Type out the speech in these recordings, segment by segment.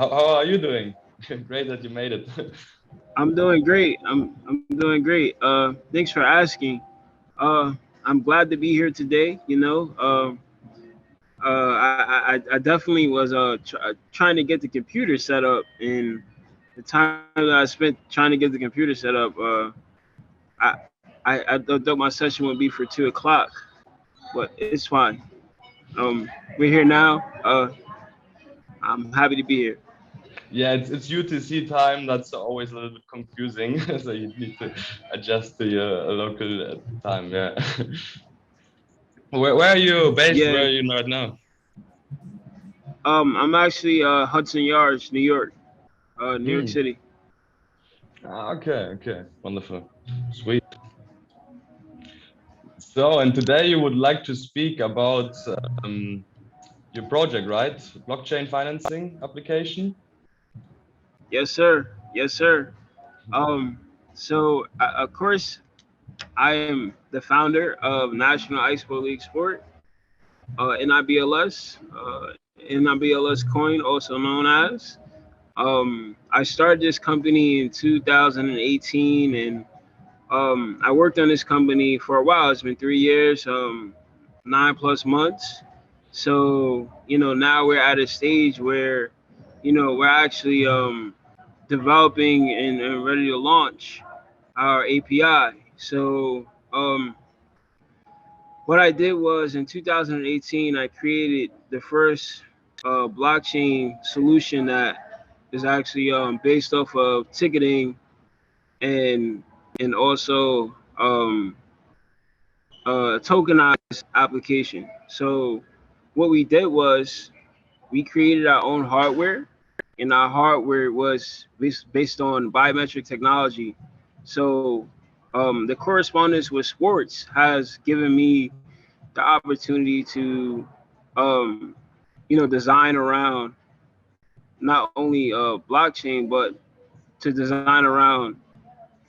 How are you doing? Great that you made it. I'm doing great. I'm doing great. Thanks for asking. Uh, I'm glad to be here today. I definitely was trying to get the computer set up, and the time that I spent trying to get the computer set up, I I thought my session would be for 2 o'clock, but it's fine. We're here now. I'm happy to be here. Yeah, it's UTC time. That's always a little bit confusing. So you need to adjust to your local time. Yeah. Where are you based? Where Yeah. are you right now? I'm actually Hudson Yards, New York Hmm. City. Okay. Okay. Wonderful. Sweet. So, and today you would like to speak about um, your project, right? Blockchain financing application. Yes, sir. Yes, sir. Um, of course, I am the founder of National Ice Bowl League Sport, NIBLS, NIBLS Coin, also known as. I started this company in 2018, and I worked on this company for a while. It's been 3 years, 9 plus months. So now we're at a stage where, we're actually developing and ready to launch our API. So what I did was in 2018, I created the first blockchain solution that is actually based off of ticketing and also tokenized application. So what we did was we created our own hardware, and our hardware was based on biometric technology. So the correspondence with sports has given me the opportunity to, um, design around not only blockchain, but to design around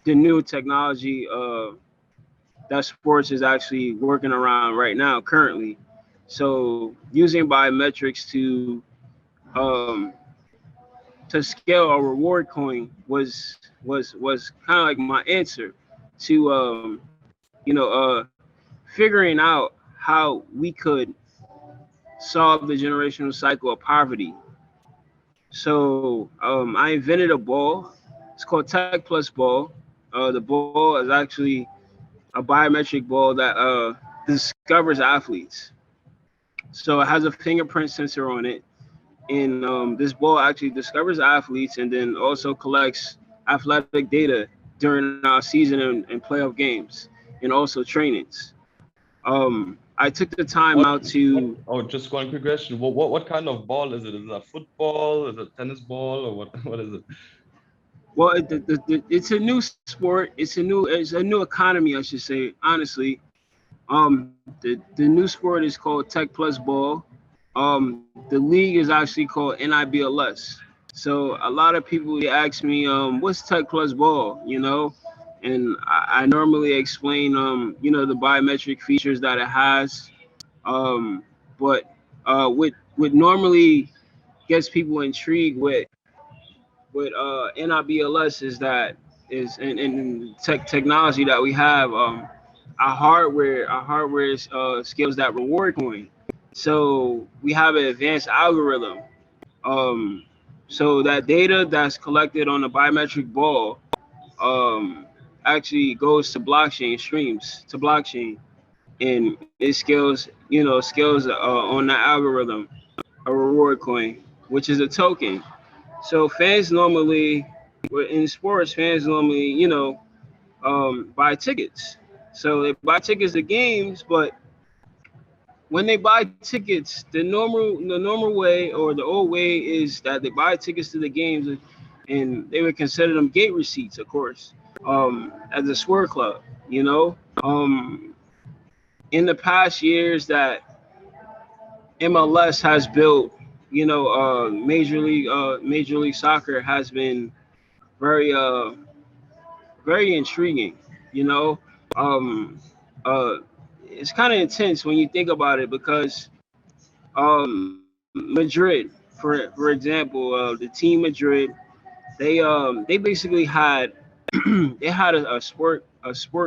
the new technology that sports is actually working around right now currently. So using biometrics um, to scale a reward coin was kind of like my answer to figuring out how we could solve the generational cycle of poverty. So I invented a ball. It's called Tech Plus Ball. The ball is actually a biometric ball that discovers athletes. So it has a fingerprint sensor on it, and this ball actually discovers athletes and then also collects athletic data during our season and playoff games and also trainings. I took the time What? out What? to. Oh, just one quick question. What kind of ball is it? Is it a football? Is it a tennis ball? Or what? What is it? Well, it's a new sport. It's a new economy, I should say. Honestly, the new sport is called Tech Plus Ball. The league is actually called NIBLS. So a lot of people they ask me, what's Tech Plus Ball? And I normally explain, the biometric features that it has. Um, but what normally gets people intrigued with NIBLS is that is and technology that we have. Our hardware scales that reward coin. So we have an advanced algorithm. Um, so that data that's collected on the biometric ball um, actually goes to blockchain streams to blockchain, and it scales on the algorithm a reward coin, which is a token. So fans normally, in sports, fans normally, buy tickets. So they buy tickets to games, but when they buy tickets, the normal way or the old way is that they buy tickets to the games, and they would consider them gate receipts, of course, as a swear club. In the past years that MLS has built, Major League Soccer has been very very intriguing. You know, um, uh, it's kind of intense when you think about it because Madrid. for example, the team Madrid, they basically had they had a sport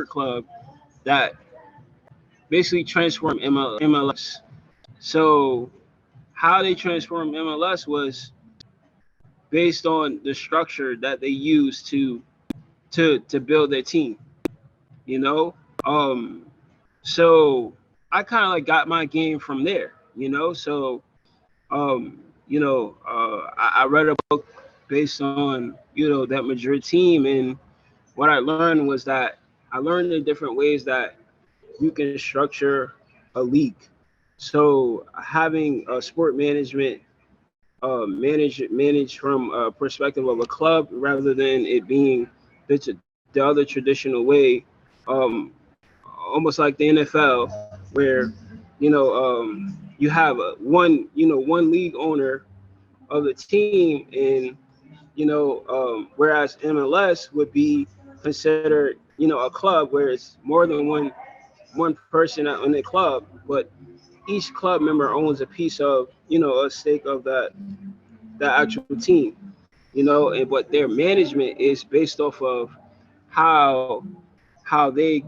club that basically transformed MLS. So how they transformed MLS was based on the structure that they used to build their team. You know, um, so I kind of like got my game from there. So um, I read a book based on that Madrid team, and what I learned was that I learned the different ways that you can structure a league. So having a sport management manage from a perspective of a club rather than it being the other traditional way, um, almost like the NFL, where you have one league owner of the team, and whereas MLS would be considered a club where it's more than one person on the club, but each club member owns a piece of a stake of that actual team, and but their management is based off of how how they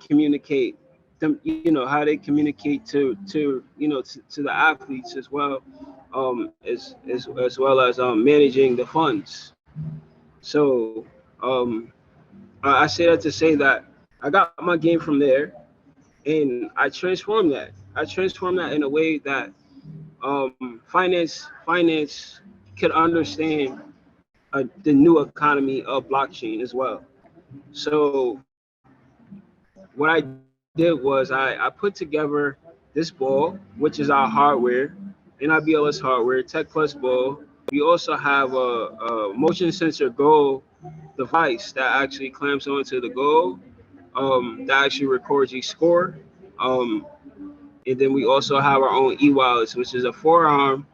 communicate them, how they communicate to the athletes as well, as well as managing the funds. So I say that to say that I got my game from there, and I transformed that in a way that finance could understand the new economy of blockchain as well. So what I did was I put together this ball, which is our hardware, NIBLS hardware, Tech Plus ball. We also have a motion sensor goal device that actually clamps onto the goal, that actually records each score. Um, and then we also have our own e-wallets, which is a forearm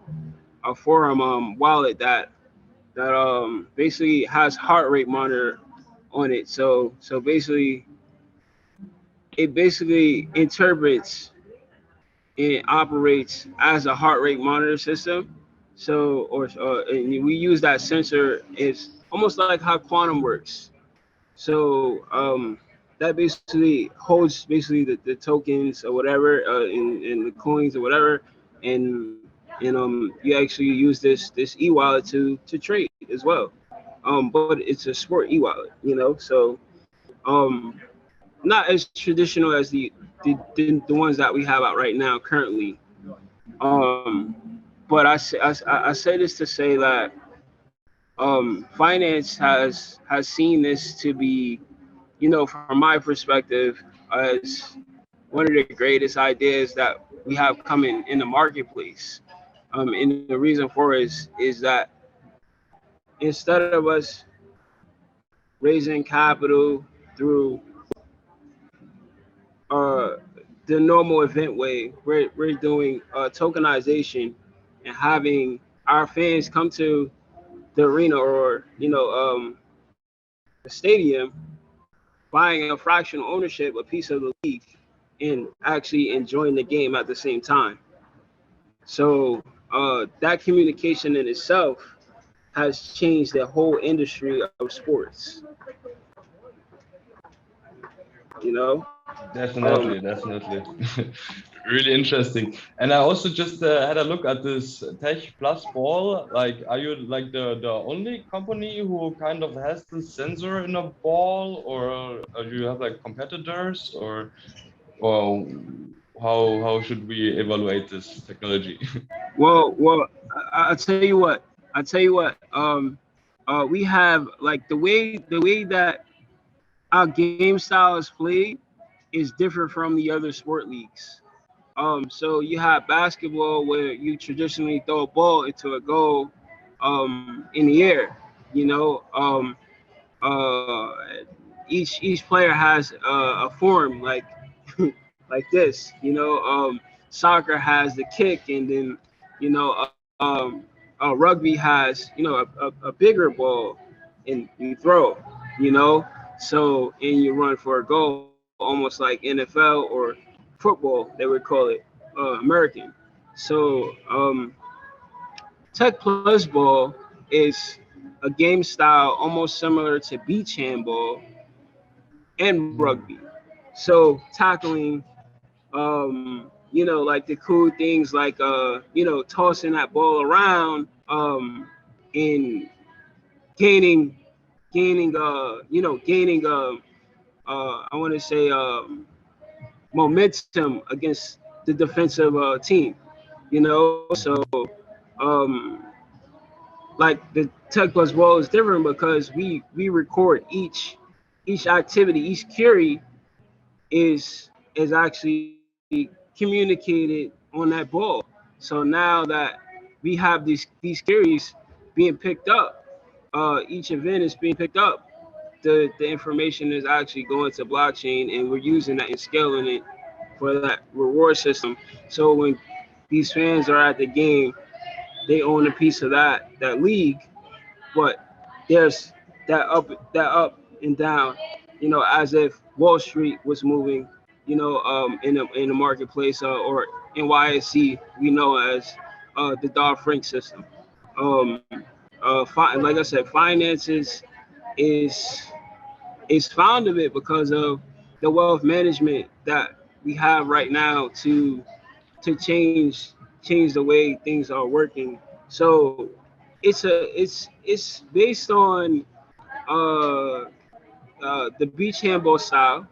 wallet that basically has heart rate monitor on it. So basically it basically interprets and operates as a heart rate monitor system. So and we use that sensor. It's almost like how quantum works. So that basically holds basically the tokens or whatever, and the coins or whatever, and you actually use this e-wallet to trade as well. But it's a sport e-wallet, so um not as traditional as the ones that we have out right now currently. But I say this to say that finance has seen this to be, from my perspective, as one of the greatest ideas that we have coming in the marketplace. And the reason for it is that instead of us raising capital through uh, the normal event way, we're doing tokenization and having our fans come to the arena or the stadium, buying a fractional ownership, a piece of the league, and actually enjoying the game at the same time. So that communication in itself has changed the whole industry of sports. You know, um, Definitely, definitely. Really interesting. And I also just had a look at this Tech Plus ball. Like, are you like the only company who kind of has this sensor in a ball, or do you have like competitors, or how should we evaluate this technology? well, I'll tell you what. I'll tell you what. We have like the way that our game style is played is different from the other sport leagues. So you have basketball where you traditionally throw a ball into a goal in the air. You know, uh, each player has a form like this. Soccer has the kick, and then you know rugby has a bigger ball, and you throw. You know, so and you run for a goal, almost like NFL or football, they would call it American. So Tech Plus Ball is a game style almost similar to beach handball and rugby. So tackling, like the cool things like tossing that ball around, and gaining gaining I want to say momentum against the defensive team. So um, like the Tech Plus Ball is different because we record each activity, each query is actually communicated on that ball. So now that we have these queries being picked up, each event is being picked up. The information is actually going to blockchain, and we're using that and scaling it for that reward system. So when these fans are at the game, they own a piece of that league, but there's that up and down, as if Wall Street was moving, in the marketplace, or NYSE, we know as the Dodd-Frank system. Um, like I said, finances is is found of it because of the wealth management that we have right now to change the way things are working. So it's based on uh, the beach handball style,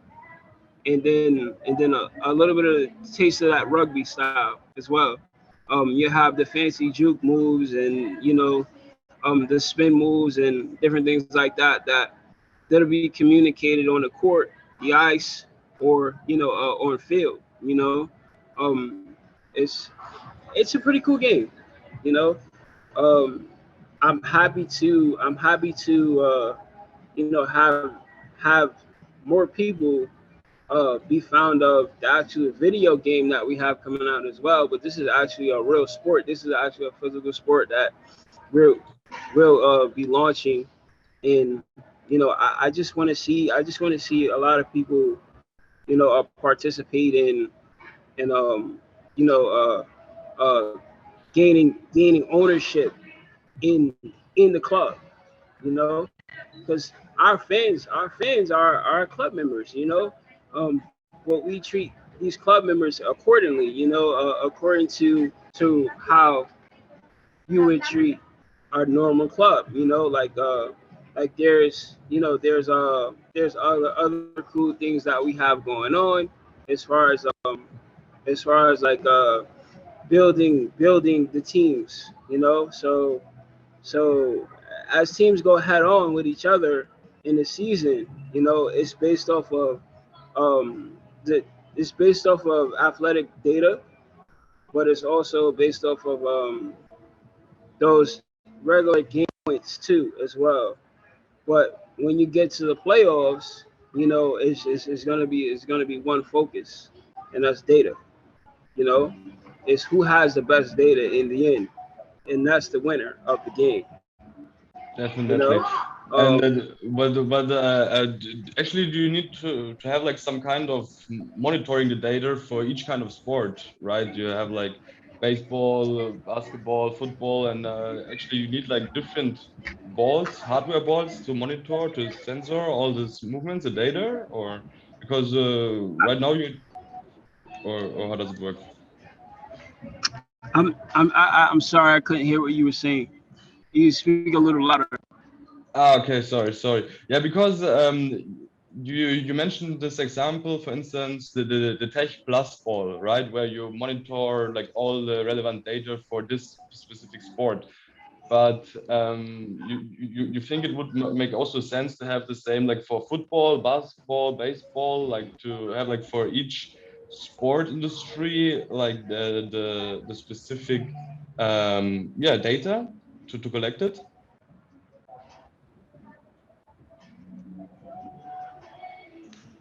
and then a little bit of taste of that rugby style as well. You have the fancy juke moves, and the spin moves and different things like that'll be communicated on the court, the ice, or on field. Um, it's a pretty cool game. You know, um, I'm happy to have more people be found of the actual video game that we have coming out as well. But this is actually a real sport. This is actually a physical sport that we'll be launching. And I just want to see a lot of people participate in you know uh, gaining ownership in the club, you know, because our fans are club members, but we treat these club members accordingly, according to how you would treat our normal club, like there's other cool things that we have going on as far as like building the teams, so as teams go head on with each other in the season, it's based off of the it's based off of athletic data, but it's also based off of those regular game points too as well. But when you get to the playoffs, it's gonna be one focus, and that's data. You know, it's who has the best data in the end, and that's the winner of the game. You know, Definitely. And um, actually, do you need to have like some kind of monitoring the data for each kind of sport, right? You have like baseball, basketball, football, and actually you need like different balls, hardware balls to monitor, to sensor all these movements, the data, or because right now you or how does it work? I'm sorry, I couldn't hear what you were saying. You speak a little louder. Ah, okay, sorry. Yeah, because you mentioned this example, for instance, the Tech Plus ball, right, where you monitor like all the relevant data for this specific sport. But you think it would make also sense to have the same like for football, basketball, baseball, like to have like for each sport industry like the specific data to collect it.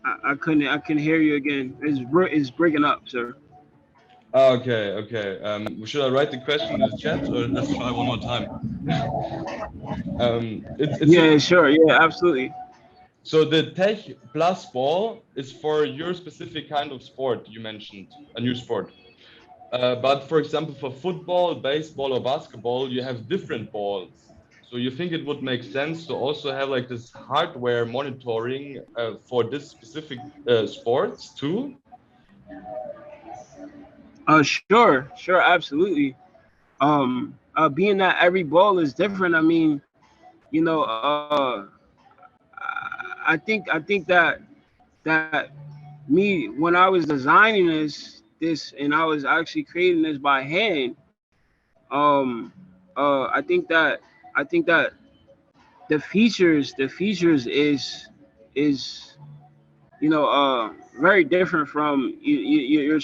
I can hear you again. It's breaking up, sir. Okay. Should I write the question in the chat or let's try one more time? It's Yeah, sure. Yeah, absolutely. so the Tech Plus ball is for your specific kind of sport you mentioned, a new sport. But for example, for football, baseball, or basketball, you have different balls. So you think it would make sense to also have like this hardware monitoring for this specific sports too? Sure, absolutely. Being that every ball is different, I mean, you know, I think that me when I was designing this and I was actually creating this by hand, um, I think that the features is very different from your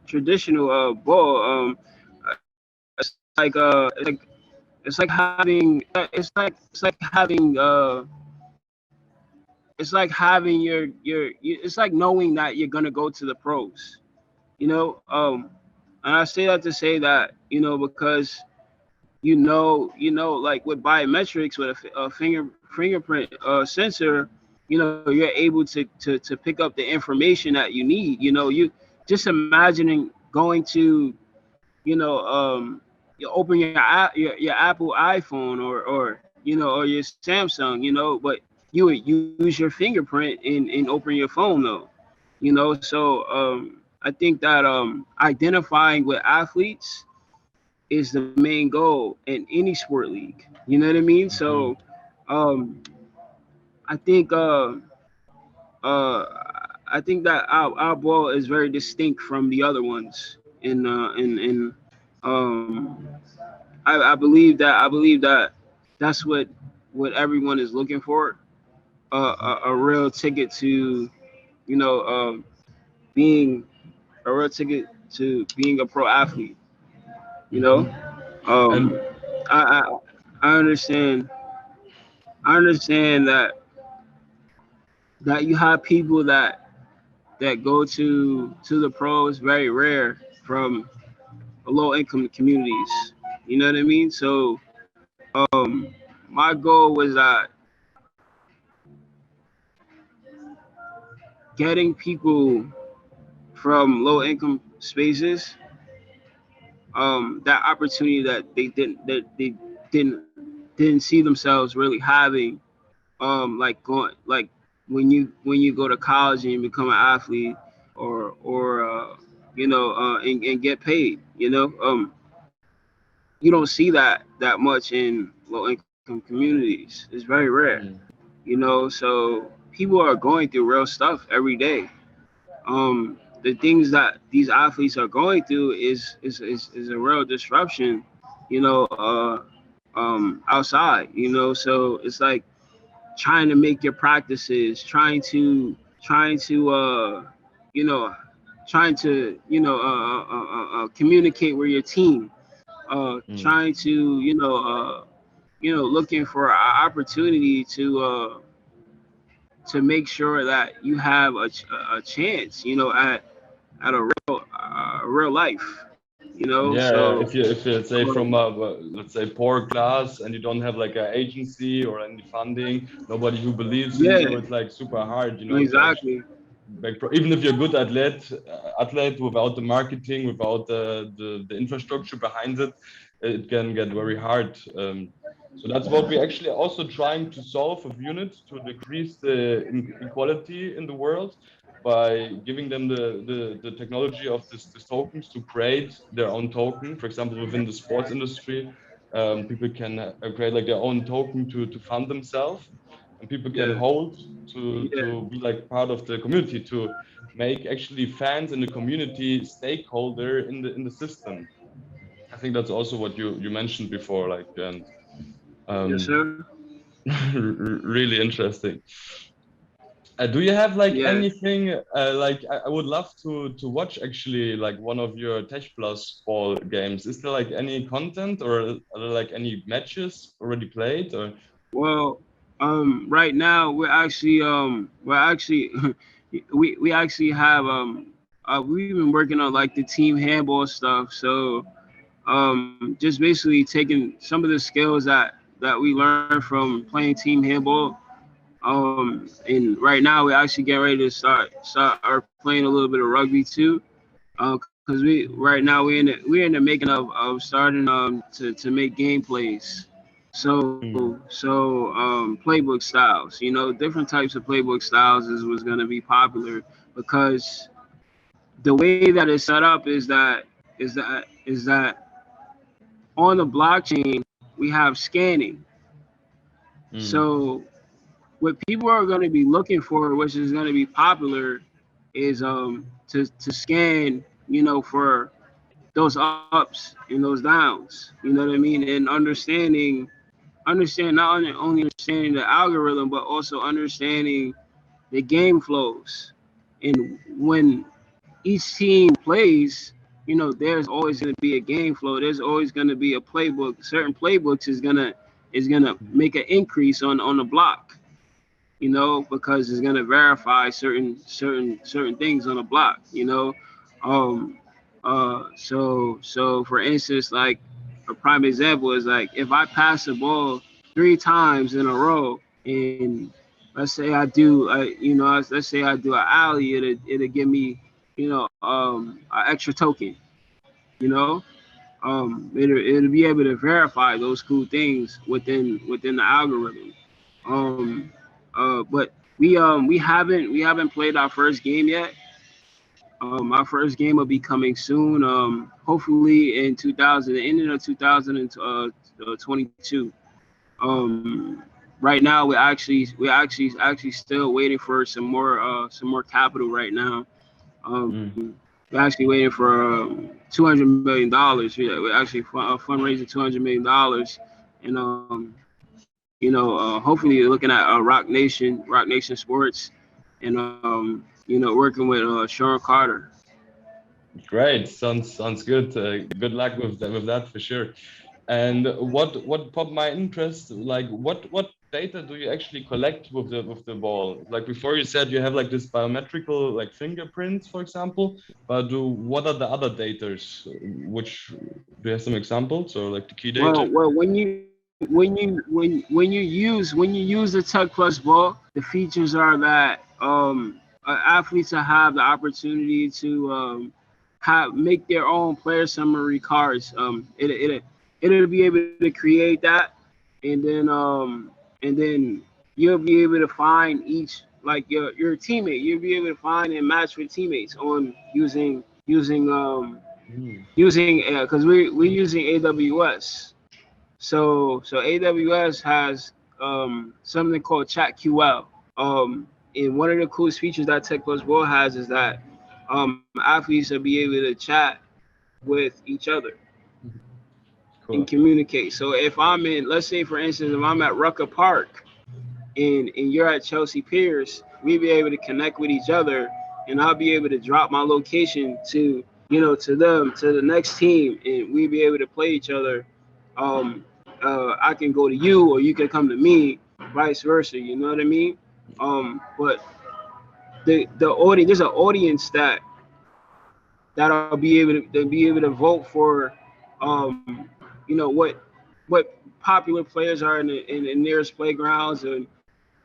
traditional ball. It's like having it's like having it's like knowing that you're gonna go to the pros. You know, and I say that to say that because like with biometrics with a fingerprint sensor, you're able to pick up the information that you need. You just imagining going to you open your Apple iPhone or your Samsung, but you would use your fingerprint and open your phone though. So I think that identifying with athletes is the main goal in any sport league. You know what I mean? Mhm. So um, I think uh, I think that our ball is very distinct from the other ones. In um, I believe that that's what everyone is looking for. A real ticket to you know being a real ticket to being a pro athlete. You know, Mhm. um, And I, I I understand. I understand that you have people that go to the pros very rare from low income communities. You know what I mean? So my goal was that getting people from low income spaces that opportunity that they didn't see themselves really having like going like when you go to college and you become an athlete or and get paid. You don't see that much in low income communities. It's very rare. mm, So people are going through real stuff every day. The things that these athletes are going through is a real disruption, outside. So it's like trying to make your practices, trying to you know trying to communicate with your team, mm. trying to looking for an opportunity to make sure that you have a chance, at a real life, Yeah, so if you let's say um, from a let's say poor class and you don't have like an agency or any funding, nobody who believes in yeah, you, it's like super hard, to actually exactly. even if you're a good athlete without the marketing, without the infrastructure behind it, it can get very hard. So that's what we actually also trying to solve with units to decrease the inequality in the world by giving them the technology of this tokens to create their own token. For example, within the sports industry, people can create like their own token to fund themselves, and people can Yeah, hold yeah, to be like part of the community to make actually fans in the community stakeholder in the system. I think that's also what you mentioned before, like, and yes um, sir. really interesting. Do you have like Yeah. anything like I would love to watch actually like one of your Tech Plus ball games. Is there like any content or are there like any matches already played or? Well, right now we're actually we actually have we've been working on like the team handball stuff. So just basically taking some of the skills that we learned from playing team handball. And right now we're actually getting ready to start playing a little bit of rugby too. because we right now we're in the making of starting to make gameplays. Playbook styles, different types of playbook styles is what's going to be popular, because the way that it's set up is that on the blockchain we have scanning. So what people are going to be looking for, which is going to be popular, is to scan, for those ups and those downs. You know what I mean? And understand not only understanding the algorithm, but also understanding the game flows. And when each team plays, there's always going to be a game flow. There's always going to be a playbook. Certain playbooks is gonna make an increase on the block, because it's gonna verify certain things on the block. Um, so for instance, like a prime example is like if I pass the ball 3 times in a row, and let's say I do, let's say I do an alley, it'll give me, an extra token, you know. It'll be able to verify those cool things within the algorithm. Um, but we haven't played our first game yet. Our first game will be coming soon. Hopefully in 2000, the ending of 2022. Right now we're actually still waiting for some more capital right now. We're actually waiting for $200 million. We're actually fundraising $200 million, and hopefully looking at Rock Nation Sports, and working with Sean Carter. Great, sounds good. Good luck with that for sure. And what popped my interest, like what data do you actually collect with the ball? Like before you said you have like this biometrical like fingerprints, for example, but what are the other data? Which do you have some examples or like the key data? Well, when you use the Tech Plus ball, the features are that athletes will have the opportunity to make their own player summary cards. It'll be able to create that, and then you'll be able to find each, like your teammate. You'll be able to find and match with teammates on using because we're using AWS. So AWS has something called ChatQL. And one of the coolest features that Tech Plus Ball has is that athletes will be able to chat with each other and communicate. So if let's say for instance, if I'm at Rucker Park and you're at Chelsea Piers, we'll be able to connect with each other, and I'll be able to drop my location to them, to the next team, and we'll be able to play each other. I can go to you, or you can come to me, vice versa. You know what I mean? But the audience, there's an audience that'll be able to vote for, what popular players are in the nearest playgrounds, and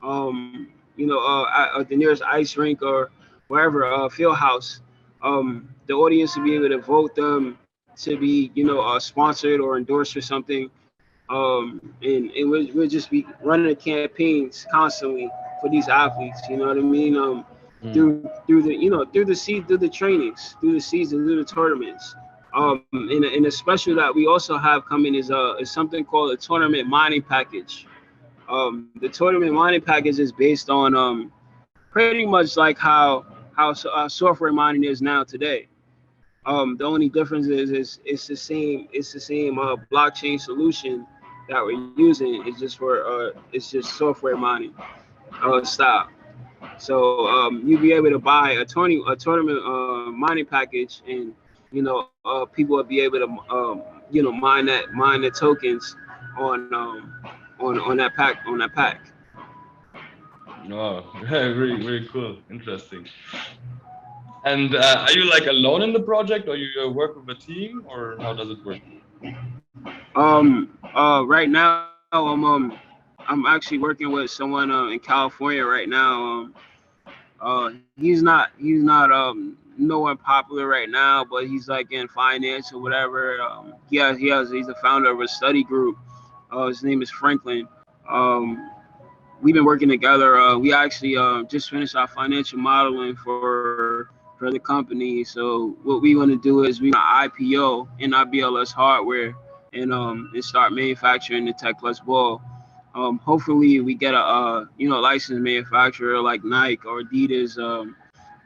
at the nearest ice rink or wherever, field house. The audience will be able to vote them to be, sponsored or endorsed or something. And we'll just be running campaigns constantly for these athletes. You know what I mean? Through the trainings, through the season, through the tournaments. And a special that we also have coming is something called a tournament mining package. The tournament mining package is based on pretty much like how software mining is now today. The only difference is it's the same blockchain solution that we're using. It's just software mining style. So you'll be able to buy a tournament mining package, and people will be able to mine the tokens on that pack. Oh, very very cool, interesting. And are you like alone in the project, or you work with a team, or how does it work? Right now I'm actually working with someone in California right now. He's not no one popular right now, but he's like in finance or whatever. He's a founder of a study group. His name is Franklin. Um, we've been working together. We actually just finished our financial modeling for the company. So what we want to do is we want to IPO in our BLS hardware and start manufacturing the Tech Plus ball. Hopefully we get a licensed manufacturer like Nike or Adidas,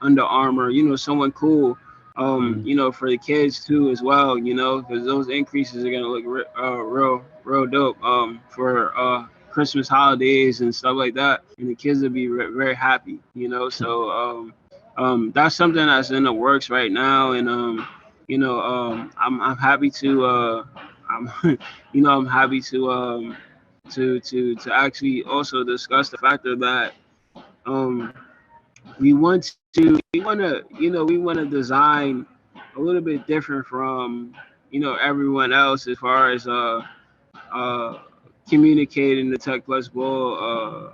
Under Armour, someone cool. For the kids too as well, because those increases are gonna look real dope. For Christmas holidays and stuff like that, and the kids will be very happy, So that's something that's in the works right now, and I'm happy to I'm I'm happy to actually also discuss the factor that um we want to design a little bit different from everyone else as far as uh communicating the Tech Plus Ball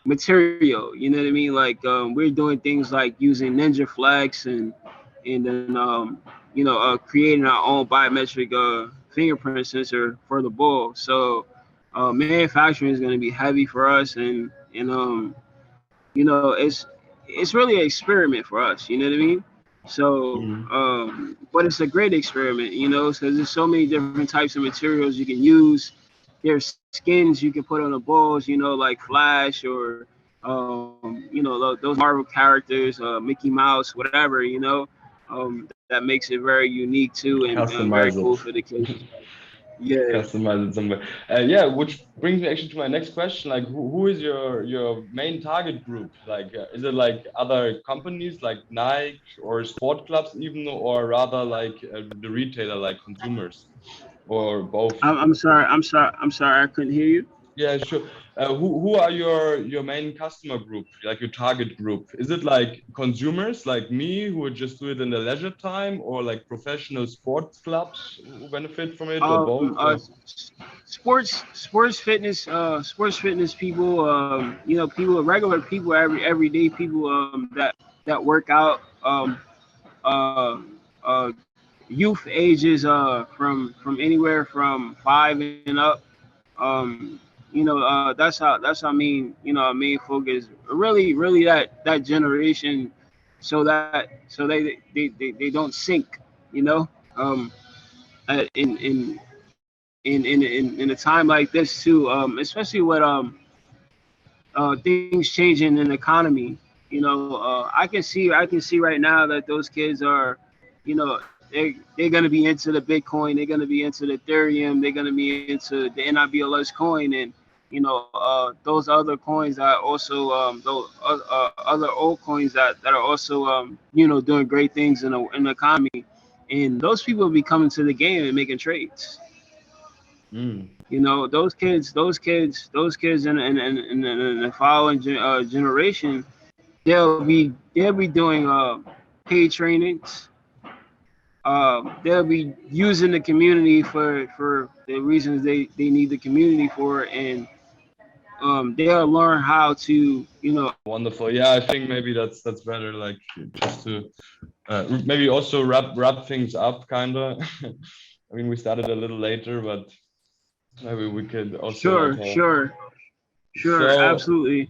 material. You know what I mean? Like we're doing things like using Ninja Flex and then creating our own biometric fingerprint sensor for the ball. So manufacturing is going to be heavy for us, and it's really an experiment for us. You know what I mean? So, but it's a great experiment, because there's so many different types of materials you can use. There's skins you can put on the balls, like Flash or, those Marvel characters, Mickey Mouse, whatever, that makes it very unique too, and very Customize cool for the kids. it. Yeah. Customize it somewhere. Yeah, which brings me actually to my next question. Like, who is your main target group? Like, is it like other companies like Nike or sport clubs even, or rather like the retailer, like consumers, or both? I'm sorry, I couldn't hear you. Yeah, sure. Who are your main customer group, like your target group? Is it like consumers like me who would just do it in the leisure time, or like professional sports clubs who benefit from it, or um both? uh Or? sports fitness people, people, regular people, everyday people, that work out, uh uh youth ages, from anywhere from 5 and up. That's how our main focus, really that generation, so they don't sink, you know um in a time like this too, especially with things changing in the economy. I can see right now that those kids are, they're gonna be into the Bitcoin, they're gonna be into the Ethereum, they're gonna be into the NIBLS coin, and those other coins that also, those other old coins that are also, doing great things in the economy, and those people will be coming to the game and making trades. Mm. Those kids in the following generation, they'll be doing paid trainings. They'll be using the community for the reasons they need the community for, and they'll learn how to, Wonderful. Yeah, I think maybe that's better. Like just to maybe also wrap things up, kinda. I mean, we started a little later, but maybe we could also like sure, sure, sure, so absolutely.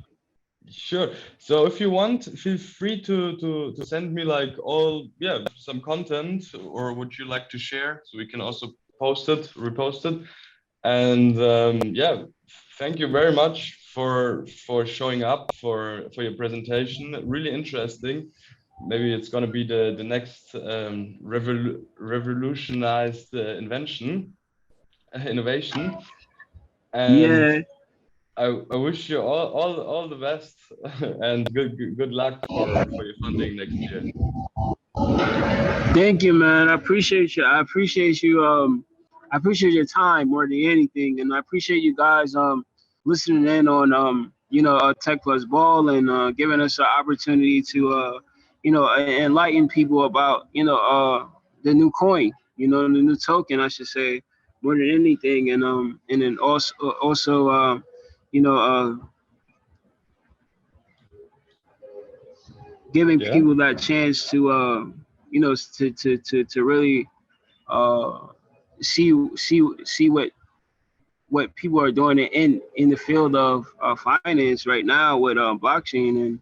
sure. So if you want, feel free to send me like all, yeah, some content, or would you like to share so we can also post it, repost it. And yeah, thank you very much for showing up for your presentation. Really interesting. Maybe it's going to be the next revolutionized invention, innovation. And Yeah. I wish you all the best and good luck for your funding next year. Thank you, man. I appreciate you. I appreciate your time more than anything, and I appreciate you guys listening in on Tech Plus Ball, and giving us an opportunity to enlighten people about the new coin, the new token, I should say, more than anything, and then also you know uh giving Yeah. people that chance to to really uh, see what people are doing in the field of finance right now with blockchain. And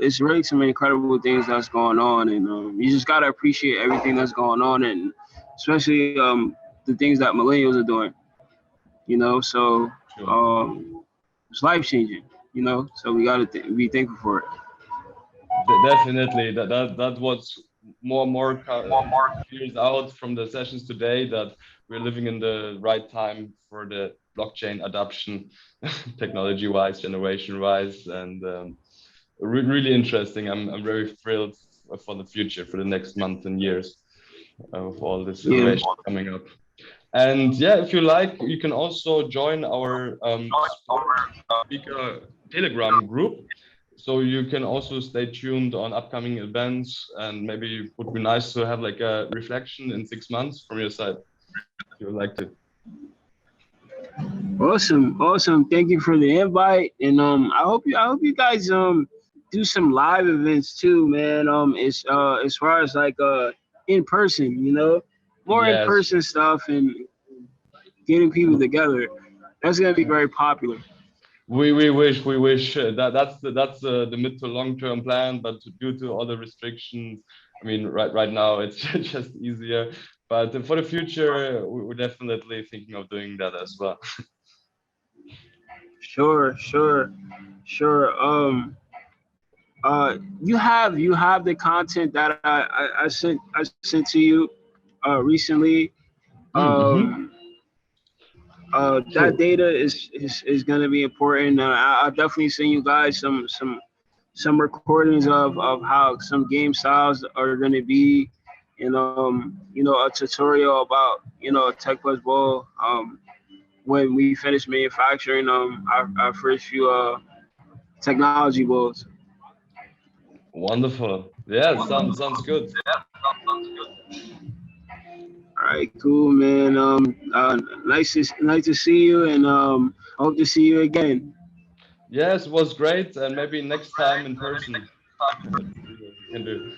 it's really some incredible things that's going on, and you just gotta appreciate everything that's going on, and especially the things that millennials are doing. So Sure. it's life changing. So we gotta be thankful for it. Definitely. That was more clears out from the sessions today that we're living in the right time for the blockchain adoption, technology wise, generation wise, and really interesting. I'm very thrilled for the future, for the next month and years of all this Yeah. innovation coming up. And yeah, if you like, you can also join our sport speaker Telegram group. So you can also stay tuned on upcoming events, and maybe it would be nice to have like a reflection in 6 months from your side, if you would like to. Awesome. Thank you for the invite, and I hope you guys do some live events too, man. It's as far as like in person, more in Yes, person stuff and getting people together. That's gonna be very popular. we wish that's the mid to long term plan, but due to all the restrictions, I mean, right now it's just easier. But for the future, we're definitely thinking of doing that as well. Sure. You have the content that I sent to you recently. Mm-hmm. Um, that So data is going to be important. I'll definitely send you guys some recordings of how some game styles are going to be, and a tutorial about Tech Plus Bowl when we finish manufacturing our first few technology bowls. wonderful. Yeah, sounds good. All right, cool, man. Nice to see you, and hope to see you again. Yes, it was great, and maybe next time in person. Let's see what we can do.